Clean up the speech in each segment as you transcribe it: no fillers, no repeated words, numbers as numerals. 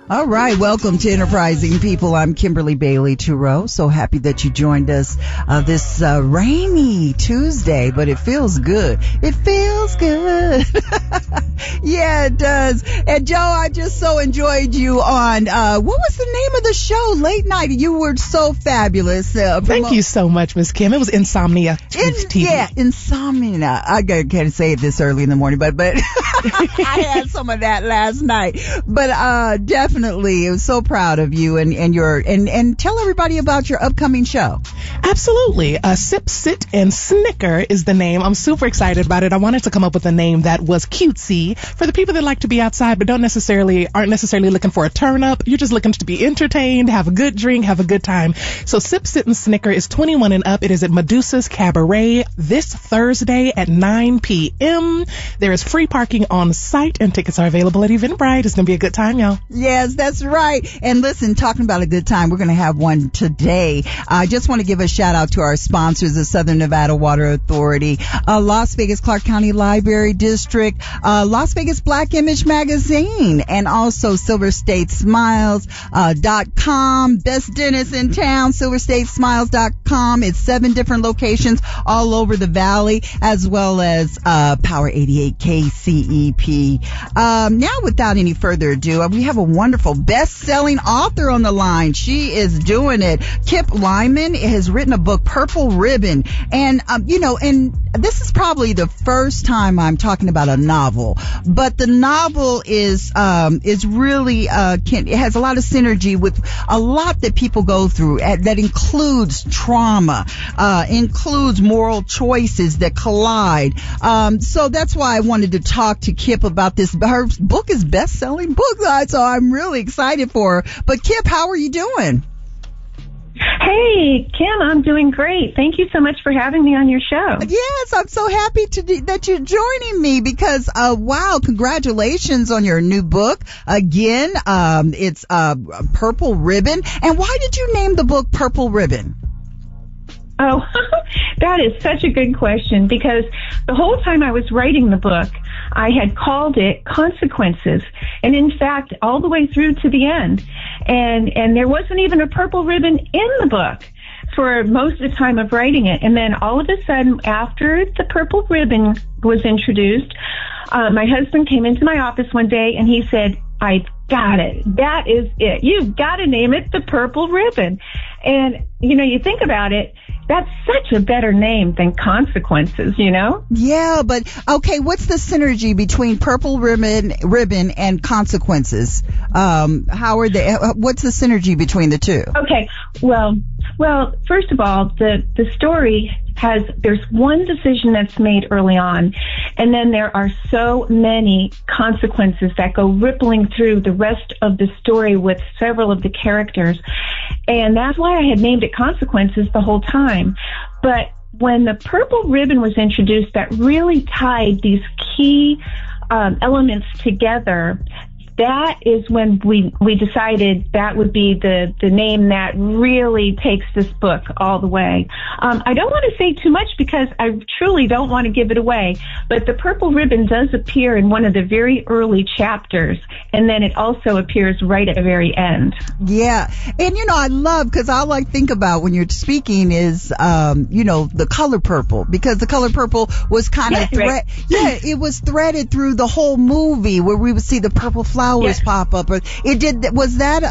All right. Welcome to Enterprising People. I'm Kimberly Bailey Toureau. So happy that you joined us this rainy Tuesday, but it feels good. It feels good. Yeah, it does. And Joe, I just so enjoyed you on, what was the name of the show? Late Night. You were so fabulous. Thank you so much, Miss Kim. It was Insomnia TV. Yeah, Insomnia. I can't say it this early in the morning, but I had some of that last night. But definitely, I was so proud of you and tell everybody about your upcoming show. Absolutely. Sip, Sit, and Snicker is the name. I'm super excited about it. I wanted to come up with a name that was cutesy for the people that like to be outside but aren't necessarily looking for a turn up. You're just looking to be entertained, have a good drink, have a good time. So Sip, Sit, and Snicker is 21 and up. It is at Medusa's Cabaret this Thursday at 9 p.m. There is free parking on site and tickets are available at Eventbrite. It's going to be a good time, y'all. Yes, that's right. And listen, talking about a good time, we're going to have one today. I just want to give a shout out to our sponsors, the Southern Nevada Water Authority, Las Vegas Clark County Library District, Las Vegas Black Image Magazine, and also SilverStateSmiles.com. Best dentist in town, SilverStateSmiles.com. It's 7 different locations all over the valley, as well as Power 88 KCEP. Now, without any further ado, we have a wonderful best-selling author on the line. She is doing it. Kip Lyman has written a book, Purple Ribbon, and and this is probably the first time I'm talking about a novel, but the novel is really it has a lot of synergy with a lot that people go through that includes trauma, includes moral choices that collide. So that's why I wanted to talk to Kip about this. Her book is best-selling book, so I'm really excited for her. But Kip, how are you doing? Hey, Kim, I'm doing great. Thank you so much for having me on your show. Yes, I'm so happy that you're joining me because, wow, congratulations on your new book. Again, it's Purple Ribbon. And why did you name the book Purple Ribbon? Oh, that is such a good question because the whole time I was writing the book, I had called it Consequences. And in fact, all the way through to the end. And there wasn't even a purple ribbon in the book for most of the time of writing it. And then all of a sudden, after the purple ribbon was introduced, my husband came into my office one day and he said, "I've got it. That is it. You've got to name it the Purple Ribbon." And, you think about it, that's such a better name than Consequences, Yeah, but, okay, what's the synergy between Purple Ribbon and Consequences? How are they, what's the synergy between the two? Okay, well, first of all, the story there's one decision that's made early on, and then there are so many consequences that go rippling through the rest of the story with several of the characters. And that's why I had named it Consequences the whole time. But when the purple ribbon was introduced, that really tied these key elements together. That is when we decided that would be the name that really takes this book all the way. I don't want to say too much because I truly don't want to give it away, but the purple ribbon does appear in one of the very early chapters, and then it also appears right at the very end. Yeah, and I love, because all I think about when you're speaking is, the color purple, because the color purple was kind of it was threaded through the whole movie where we would see the purple flowers pop up. Was that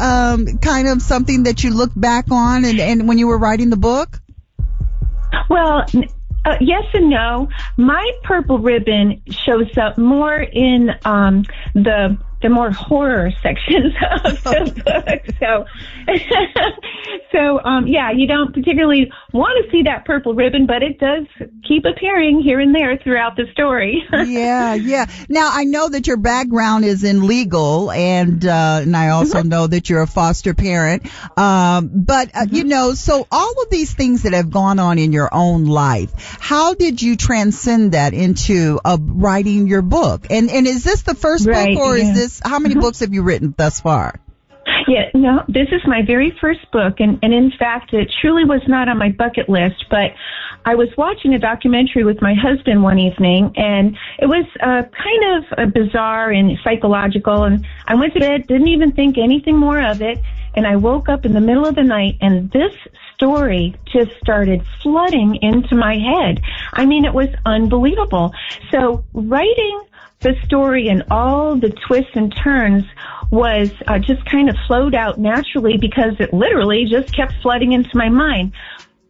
kind of something that you looked back on and when you were writing the book? Well, yes and no. My purple ribbon shows up more in the more horror sections of the book. So you don't particularly want to see that purple ribbon, but it does keep appearing here and there throughout the story. Yeah. Now, I know that your background is in legal, and I also know that you're a foster parent. So all of these things that have gone on in your own life, how did you transcend that into writing your book? And is this the first book, or is this, how many books have you written thus far? Yeah, no, this is my very first book, and in fact, it truly was not on my bucket list, but I was watching a documentary with my husband one evening, and it was kind of bizarre and psychological, and I went to bed, didn't even think anything more of it, and I woke up in the middle of the night, and this story just started flooding into my head. I mean, it was unbelievable. So writing the story and all the twists and turns was just kind of flowed out naturally because it literally just kept flooding into my mind.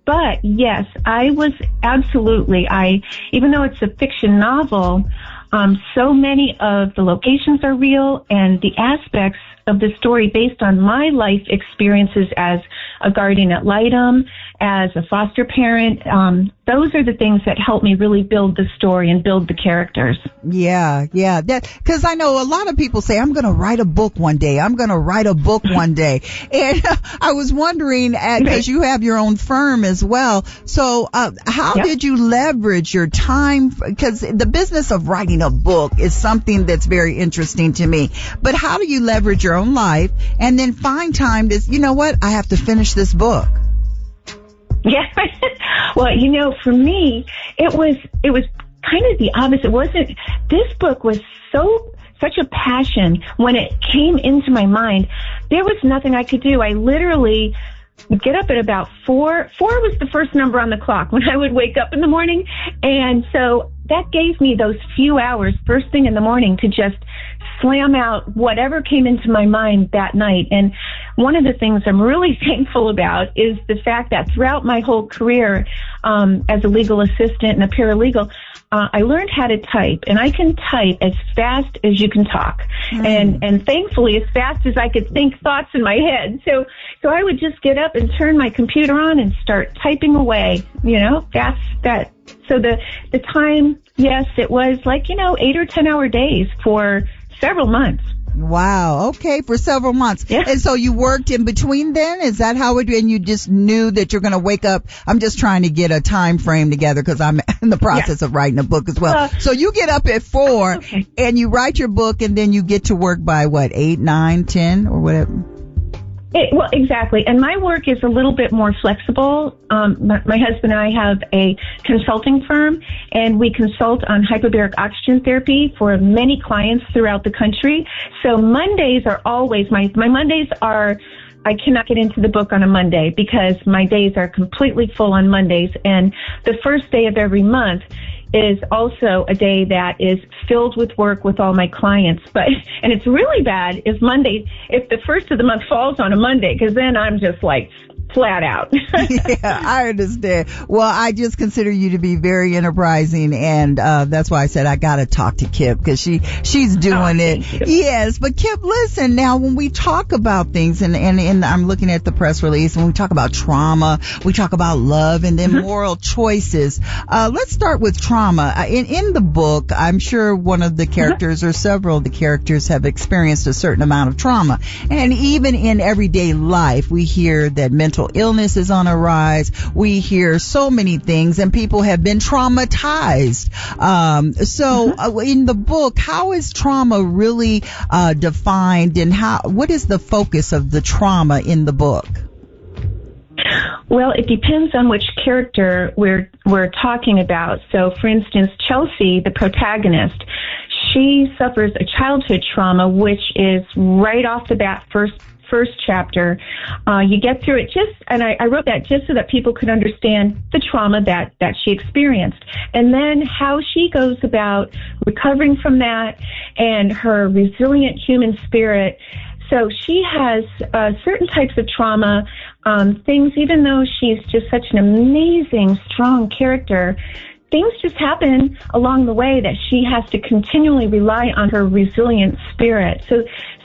But yes, I was absolutely, even though it's a fiction novel, so many of the locations are real and the aspects of the story based on my life experiences as a guardian ad litem, as a foster parent. Those are the things that help me really build the story and build the characters. Yeah. Because I know a lot of people say, I'm going to write a book one day. I'm going to write a book one day. And I was wondering, because you have your own firm as well. So how did you leverage your time? Because the business of writing a book is something that's very interesting to me. But how do you leverage your own life and then find time to, you know what, I have to finish this book? Yeah. Well, for me, it was kind of the opposite. This book was such a passion when it came into my mind. There was nothing I could do. I literally get up at about 4. 4 was the first number on the clock when I would wake up in the morning. And so that gave me those few hours first thing in the morning to just slam out whatever came into my mind that night. And one of the things I'm really thankful about is the fact that throughout my whole career as a legal assistant and a paralegal, I learned how to type, and I can type as fast as you can talk, and thankfully as fast as I could think thoughts in my head. So I would just get up and turn my computer on and start typing away. That's that. So the time, yes, it was like 8 or 10 hour days for several months. Wow. Okay. For several months. Yeah. And so you worked in between then? Is that how and you just knew that you're going to wake up? I'm just trying to get a time frame together because I'm in the process of writing a book as well. So you get up at 4 and you write your book and then you get to work by what, 8, 9, 10 or whatever? Well, exactly. And my work is a little bit more flexible. My husband and I have a consulting firm, and we consult on hyperbaric oxygen therapy for many clients throughout the country. So Mondays are always, my Mondays are, I cannot get into the book on a Monday because my days are completely full on Mondays. And the first day of every month is also a day that is filled with work with all my clients. And it's really bad if the first of the month falls on a Monday, because then I'm just like flat out. Yeah, I understand. Well, I just consider you to be very enterprising, and that's why I said I got to talk to Kip because she's doing it. Yes, but Kip, listen, now when we talk about things, and I'm looking at the press release, and we talk about trauma, we talk about love, and then moral choices. Let's start with trauma. In the book, I'm sure one of the characters or several of the characters have experienced a certain amount of trauma, and even in everyday life, we hear that mental illness is on a rise. We hear so many things, and people have been traumatized. In the book, how is trauma really defined, and what is the focus of the trauma in the book? Well, it depends on which character we're talking about. So, for instance, Chelsea, the protagonist, she suffers a childhood trauma, which is right off the bat first chapter. You get through it and I wrote that just so that people could understand the trauma that she experienced, and then how she goes about recovering from that and her resilient human spirit. So she has certain types of trauma, things, even though she's just such an amazing, strong character, things just happen along the way that she has to continually rely on her resilient spirit. So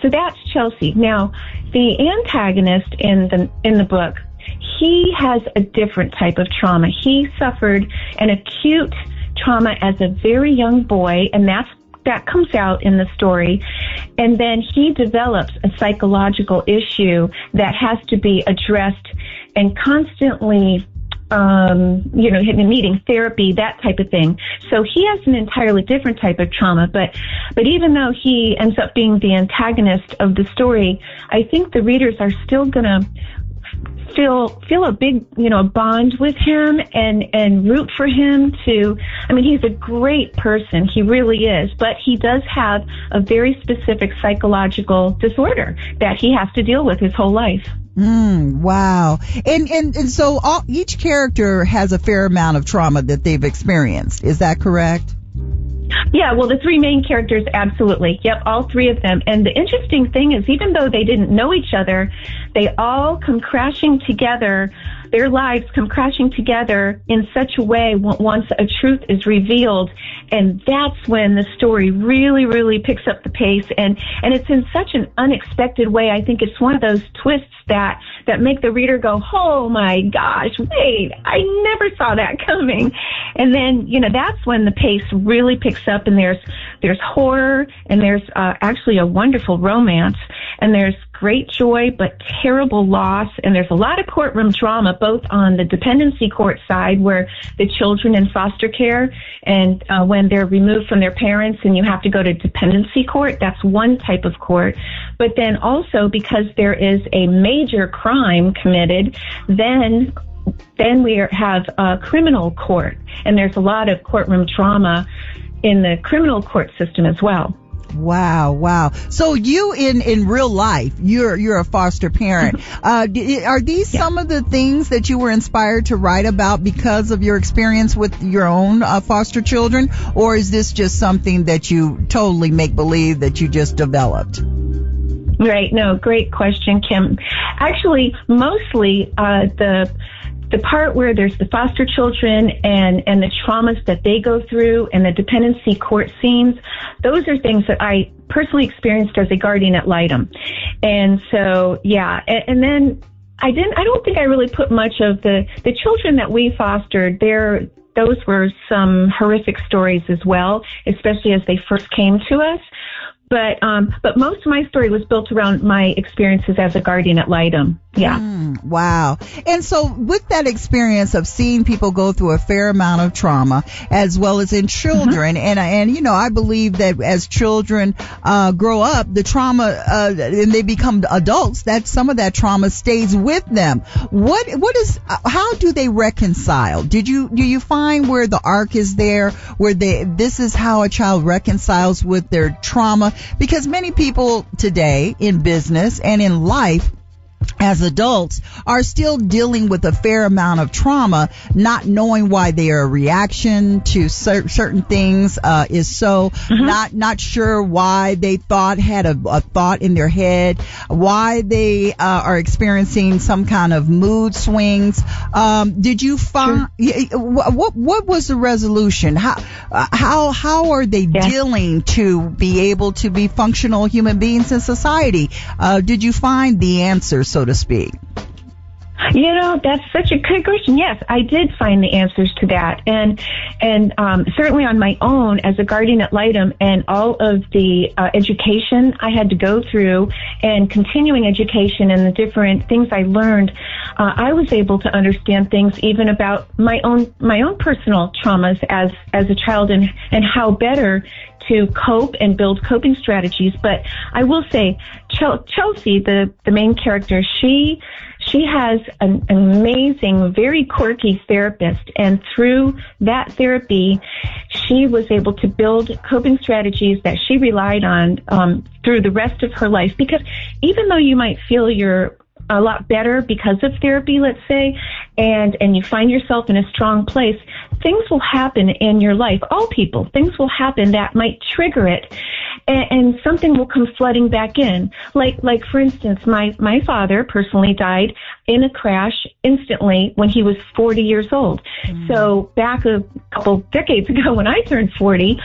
that's Chelsea. Now, the antagonist in the book, he has a different type of trauma. He suffered an acute trauma as a very young boy, and that comes out in the story. And then he develops a psychological issue that has to be addressed and constantly needing therapy, that type of thing. So he has an entirely different type of trauma. But even though he ends up being the antagonist of the story, I think the readers are still going to feel a big, bond with him and root for him he's a great person. He really is. But he does have a very specific psychological disorder that he has to deal with his whole life. Wow. And so each character has a fair amount of trauma that they've experienced. Is that correct? Yeah, well, the three main characters, absolutely. Yep, all three of them. And the interesting thing is, even though they didn't know each other, they all come crashing together. Their lives come crashing together in such a way once a truth is revealed. And that's when the story really, really picks up the pace. And it's in such an unexpected way. I think it's one of those twists that make the reader go, oh my gosh, wait, I never saw that coming. And then, that's when the pace really picks up, and there's horror, and there's actually a wonderful romance, and there's great joy, but terrible loss. And there's a lot of courtroom drama, both on the dependency court side, where the children in foster care, and when they're removed from their parents and you have to go to dependency court, that's one type of court. But then also, because there is a major crime committed, then we have a criminal court, and there's a lot of courtroom drama in the criminal court system as well. Wow. So you in real life, you're a foster parent. Are these some of the things that you were inspired to write about because of your experience with your own foster children? Or is this just something that you totally make believe that you just developed? Right. No, great question, Kim. Actually, mostly the part where there's the foster children and the traumas that they go through and the dependency court scenes, those are things that I personally experienced as a guardian ad litem. And so, yeah. And then I don't think I really put much of the children that we fostered there. Those were some horrific stories as well, especially as they first came to us. But most of my story was built around my experiences as a guardian ad litem. Yeah. Wow. And so with that experience of seeing people go through a fair amount of trauma, as well as in children, and I believe that as children grow up, the trauma and they become adults, that some of that trauma stays with them. How do they reconcile? Do you find where the arc is there, where this is how a child reconciles with their trauma? Because many people today in business and in life as adults are still dealing with a fair amount of trauma, not knowing why their reaction to certain things is so, not sure why they had a thought in their head, why they are experiencing some kind of mood swings. Did you find what was the resolution? How are they dealing to be able to be functional human beings in society? Did you find the answer, so to speak? That's such a good question. Yes, I did find the answers to that. And certainly on my own as a guardian ad litem, and all of the education I had to go through and continuing education and the different things I learned, I was able to understand things even about my own personal traumas as a child, and how better to cope and build coping strategies. But I will say, Chelsea, the main character, she has an amazing, very quirky therapist, and through that therapy, she was able to build coping strategies that she relied on through the rest of her life. Because even though you might feel you're a lot better because of therapy, let's say, and you find yourself in a strong place, things will happen in your life. All people, things will happen that might trigger it, and something will come flooding back in. Like for instance, my father personally died in a crash instantly when he was 40 years old. So back a couple decades ago when I turned 40,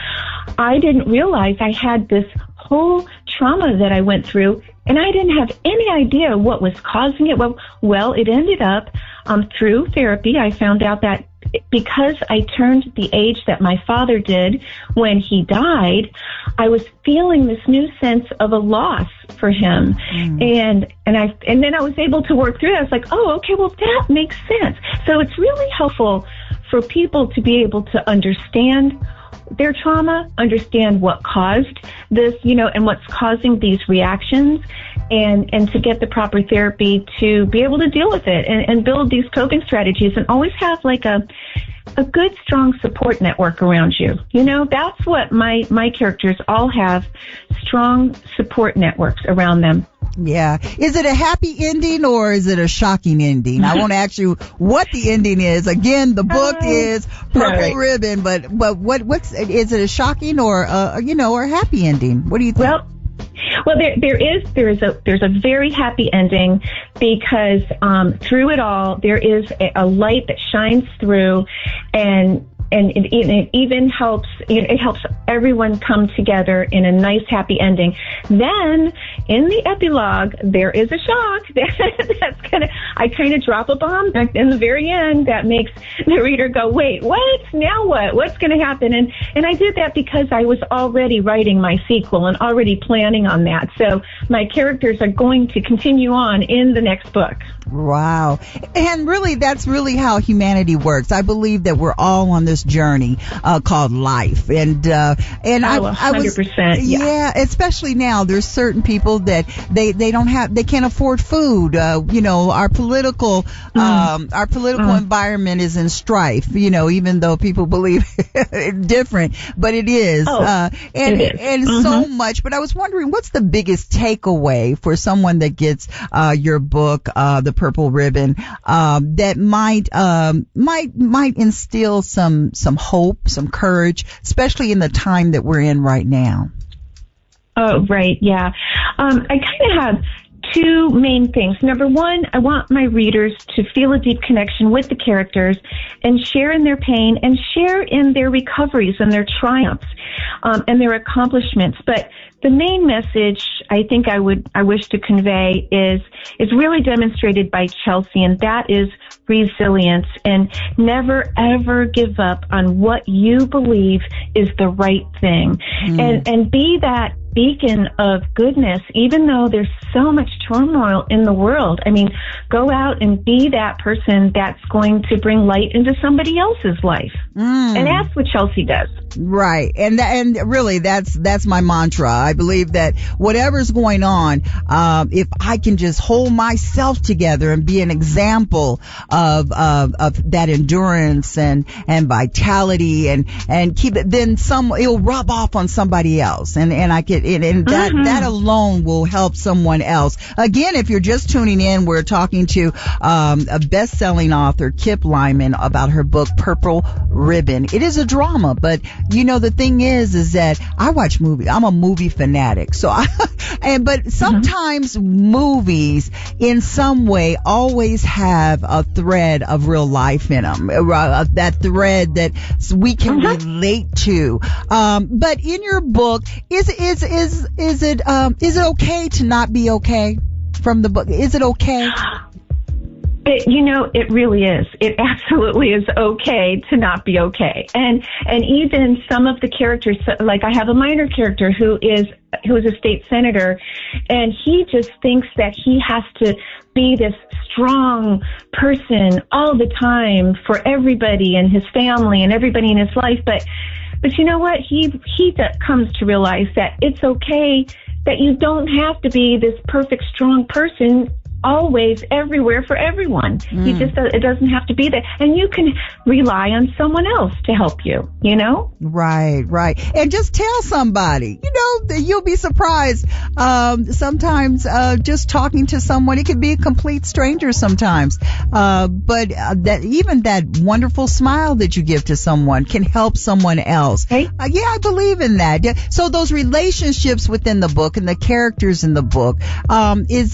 I didn't realize I had this whole trauma that I went through, and I didn't have any idea what was causing it. Well, it ended up through therapy, I found out that because I turned the age that my father did when he died, I was feeling this new sense of a loss for him. And then I was able to work through it. I was like, oh, okay, well, that makes sense. So it's really helpful for people to be able to understand their trauma, understand what caused this, and what's causing these reactions, and to get the proper therapy to be able to deal with it and build these coping strategies, and always have like a good, strong support network around you. That's what my characters all have, strong support networks around them. Yeah. Is it a happy ending or is it a shocking ending? I won't ask you what the ending is. Again, the book is Purple Ribbon, but what's is it a shocking or or a happy ending? What do you think? Well, there's a very happy ending because through it all there is a light that shines through, and it even helps. It helps everyone come together in a nice, happy ending. Then, in the epilogue, there is a shock I kind of drop a bomb in the very end that makes the reader go, "Wait, what? Now what? What's going to happen?" And I did that because I was already writing my sequel and already planning on that. So my characters are going to continue on in the next book. Wow. And really, that's really how humanity works. I believe that we're all on this journey called life. And I was 100%. Yeah, especially now. There's certain people that they can't afford food. Our political environment is in strife, even though people believe it's different, but it is. So much. But I was wondering, what's the biggest takeaway for someone that gets your book, The Purple Ribbon, that might instill some hope, some courage, especially in the time that we're in right now? Oh, right. Yeah. I kind of have two main things. Number one, I want my readers to feel a deep connection with the characters and share in their pain and share in their recoveries and their triumphs, and their accomplishments. But the main message I think I wish to convey is really demonstrated by Chelsea, and that is resilience, and never ever give up on what you believe is the right thing, and be that beacon of goodness, even though there's so much turmoil in the world. I mean, go out and be that person that's going to bring light into somebody else's life. And that's what Chelsea does. Right. And really that's my mantra. I believe that whatever's going on, if I can just hold myself together and be an example of that endurance and vitality and keep it, then it'll rub off on somebody else. And I could, and that alone will help someone else. Again, if you're just tuning in, we're talking to a best-selling author, Kip Lyman, about her book Purple Ribbon. It is a drama, but the thing is that I watch movies. I'm a movie fanatic. So but sometimes movies in some way always have a thread of real life in them. That thread that we can relate to. But in your book, is it okay to not be okay from the book? Is it okay? It really is. It absolutely is okay to not be okay. And even some of the characters, like I have a minor character who is a state senator, and he just thinks that he has to be this strong person all the time for everybody and his family and everybody in his life. But you know what? He comes to realize that it's okay, that you don't have to be this perfect, strong person always, everywhere, for everyone. It doesn't have to be that. And you can rely on someone else to help you, Right. And just tell somebody, you'll be surprised. Sometimes, just talking to someone, it can be a complete stranger sometimes. But that wonderful smile that you give to someone can help someone else. Right? Yeah, I believe in that. So those relationships within the book and the characters in the book, is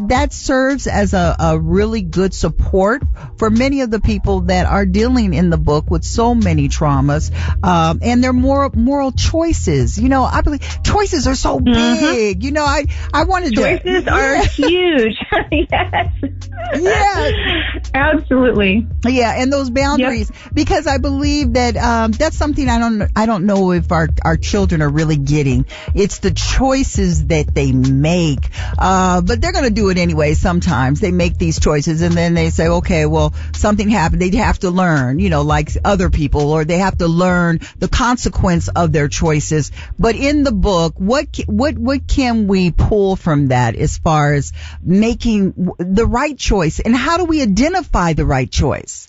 that serves as a really good support for many of the people that are dealing in the book with so many traumas, and their moral choices. I believe choices are so big. You know, I wanted choices are huge. Yes. Yeah. Absolutely. Yeah, and those boundaries, because I believe that that's something I don't know if our children are really getting. It's the choices that they make, but they're going to do it anyway. Sometimes they make these choices, and then they say, okay, well, something happened. They have to learn, you know, like other people, or they have to learn the consequence of their choices. But in the book, what can we pull from that as far as making the right choice, and how do we identify the right choice?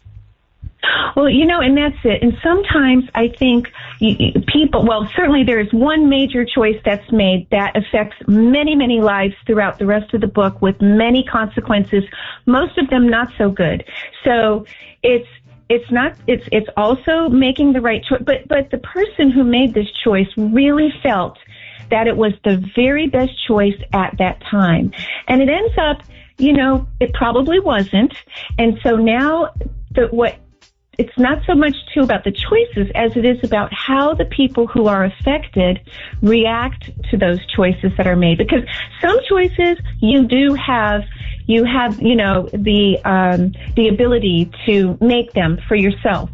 Well, you know, and that's it. And sometimes I think people, well, certainly there is one major choice that's made that affects many, many lives throughout the rest of the book with many consequences, most of them not so good. So it's also making the right choice. But the person who made this choice really felt that it was the very best choice at that time. And it ends up, you know, it probably wasn't. And so now it's not so much too about the choices as it is about how the people who are affected react to those choices that are made. Because some choices you have, you know, the ability to make them for yourself.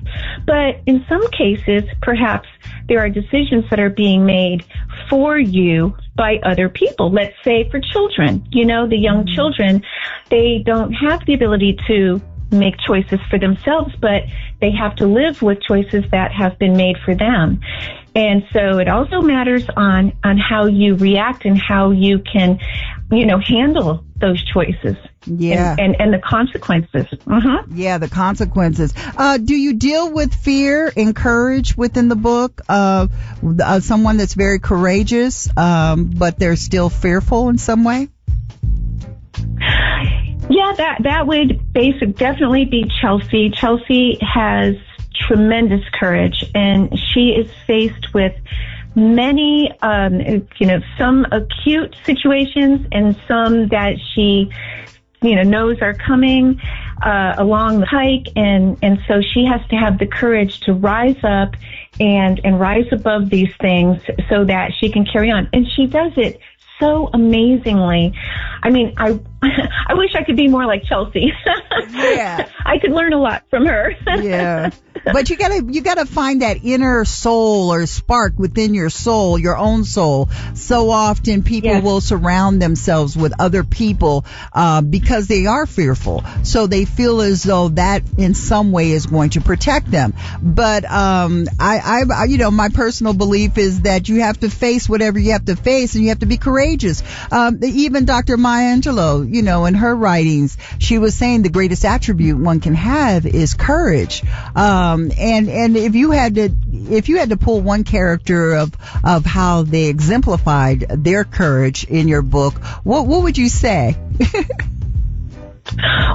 But in some cases, perhaps there are decisions that are being made for you by other people. Let's say for children, you know, the young children, they don't have the ability to make choices for themselves, but they have to live with choices that have been made for them. And so it also matters on how you react and how you can, you know, handle those choices. Yeah. And the consequences. Yeah, the consequences. Do you deal with fear and courage within the book? Someone that's very courageous, but they're still fearful in some way? Yeah, that would definitely be Chelsea. Chelsea has tremendous courage, and she is faced with many, you know, some acute situations and some that she, you know, knows are coming along the hike, and so she has to have the courage to rise up and rise above these things so that she can carry on, and she does it so amazingly. I mean, I wish I could be more like Chelsea. Yeah. I could learn a lot from her. Yeah. But you gotta find that inner soul or spark within your soul, your own soul. So often people will surround themselves with other people, because they are fearful. So they feel as though that in some way is going to protect them. But, I you know, my personal belief is that you have to face whatever you have to face, and you have to be courageous. Even Dr. Maya Angelou, you know, in her writings, she was saying the greatest attribute one can have is courage. And if you had to pull one character of how they exemplified their courage in your book, what would you say?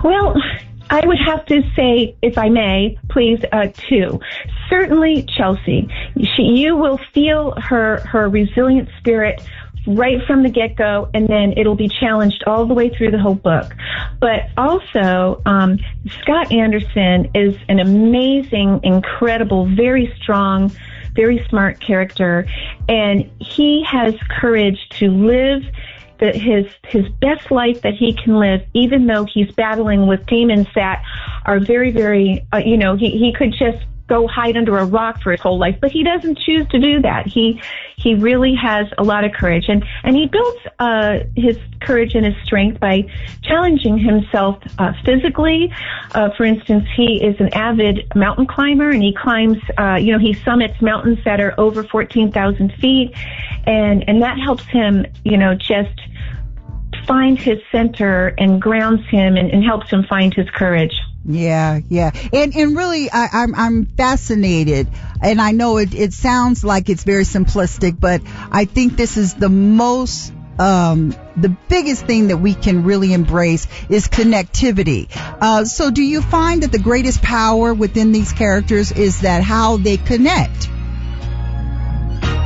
Well, I would have to say, if I may, please, two. Certainly Chelsea. You will feel her resilient spirit right from the get-go, and then it'll be challenged all the way through the whole book. But also, Scott Anderson is an amazing, incredible, very strong, very smart character, and he has courage to live his best life that he can live, even though he's battling with demons that are very, very, you know, he could just go hide under a rock for his whole life, but he doesn't choose to do that. He really has a lot of courage, and he builds his courage and his strength by challenging himself physically. For instance, he is an avid mountain climber, and he climbs, you know, he summits mountains that are over 14,000 feet, and that helps him, you know, just find his center and grounds him and helps him find his courage. Yeah. And really, I'm fascinated, and I know it sounds like it's very simplistic, but I think this is the most, the biggest thing that we can really embrace is connectivity. So do you find that the greatest power within these characters is that how they connect?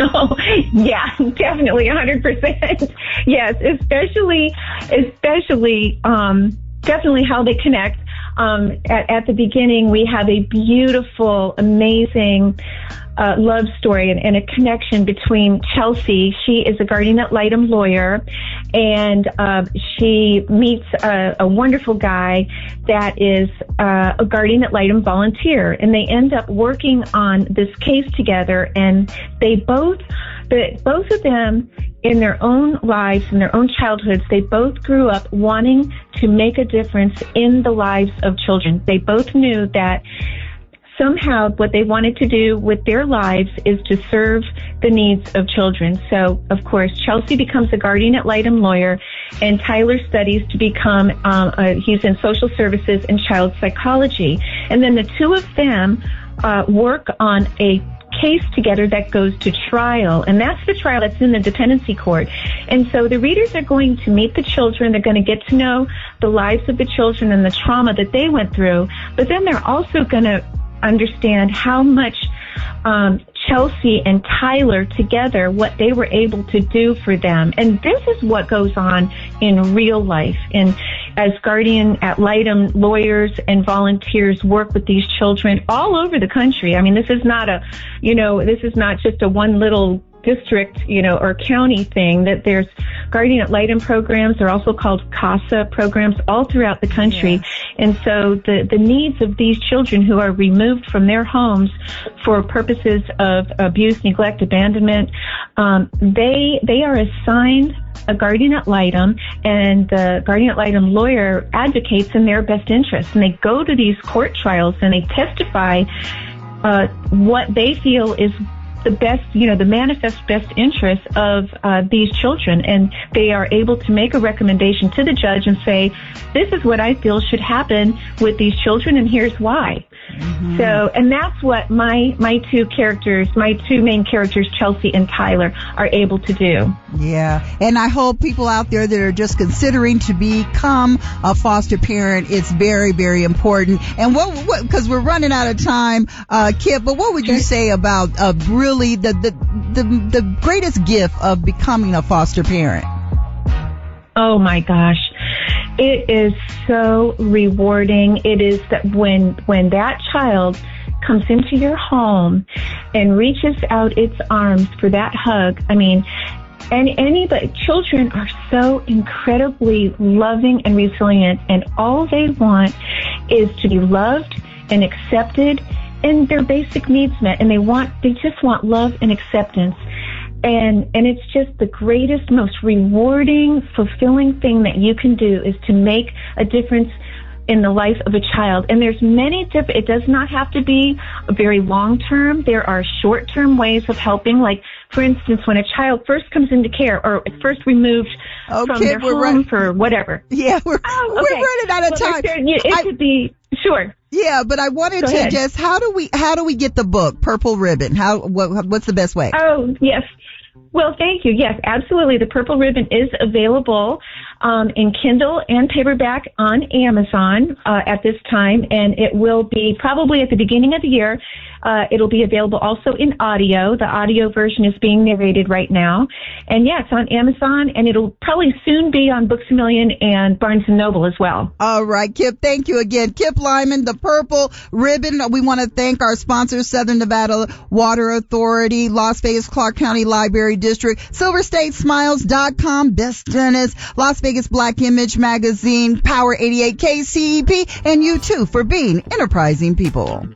Oh, yeah, definitely 100%. Yes, especially, definitely how they connect. at the beginning, we have a beautiful, amazing love story and a connection between Chelsea. She is a guardian ad litem lawyer, and she meets a wonderful guy that is a guardian ad litem volunteer, and they end up working on this case together. And they both of them, in their own lives, in their own childhoods, they both grew up wanting to make a difference in the lives of children. They both knew that somehow what they wanted to do with their lives is to serve the needs of children. So, of course, Chelsea becomes a guardian ad litem lawyer, and Tyler studies to become, he's in social services and child psychology. And then the two of them work on a case together that goes to trial, and that's the trial that's in the dependency court. And so the readers are going to meet the children. They're going to get to know the lives of the children and the trauma that they went through, but then they're also going to understand how much Chelsea and Tyler together, what they were able to do for them. And this is what goes on in real life. And as guardian ad litem lawyers and volunteers work with these children all over the country. I mean, this is not just a one little district, or county thing. That there's guardian ad litem programs. They're also called CASA programs all throughout the country. Yes. And so the needs of these children who are removed from their homes for purposes of abuse, neglect, abandonment, they are assigned a guardian ad litem, and the guardian ad litem lawyer advocates in their best interest. And they go to these court trials and they testify what they feel is the best, the manifest best interest of these children. And they are able to make a recommendation to the judge and say, this is what I feel should happen with these children, and here's why. Mm-hmm. So, and that's what my two main characters, Chelsea and Tyler, are able to do. Yeah. And I hope people out there that are just considering to become a foster parent, it's very, very important. And what because we're running out of time, Kip, but what would you say about really the greatest gift of becoming a foster parent? Oh my gosh. It is so rewarding. It is that when that child comes into your home and reaches out its arms for that hug. I mean, children are so incredibly loving and resilient, and all they want is to be loved and accepted and their basic needs met, and they just want love and acceptance. And it's just the greatest, most rewarding, fulfilling thing that you can do is to make a difference in the life of a child. And there's many different, it does not have to be a very long term. There are short term ways of helping. Like, for instance, when a child first comes into care or first removed from their home for whatever. Yeah, we're running out of time. It could be, sure. Yeah, but I wanted to just, how do we get the book, Purple Ribbon? What's the best way? Oh, yes. Well, thank you. Yes, absolutely. The Purple Ribbon is available in Kindle and paperback on Amazon at this time, and it will be probably at the beginning of the year. It'll be available also in audio. The audio version is being narrated right now. And yeah, it's on Amazon, and it'll probably soon be on Books A Million and Barnes & Noble as well. All right, Kip, thank you again. Kip Lyman, the Purple Ribbon. We want to thank our sponsors, Southern Nevada Water Authority, Las Vegas Clark County Library District, SilverStateSmiles.com, Best Dentist, Las Vegas Black Image Magazine, Power 88 KCEP, and you too for being enterprising people.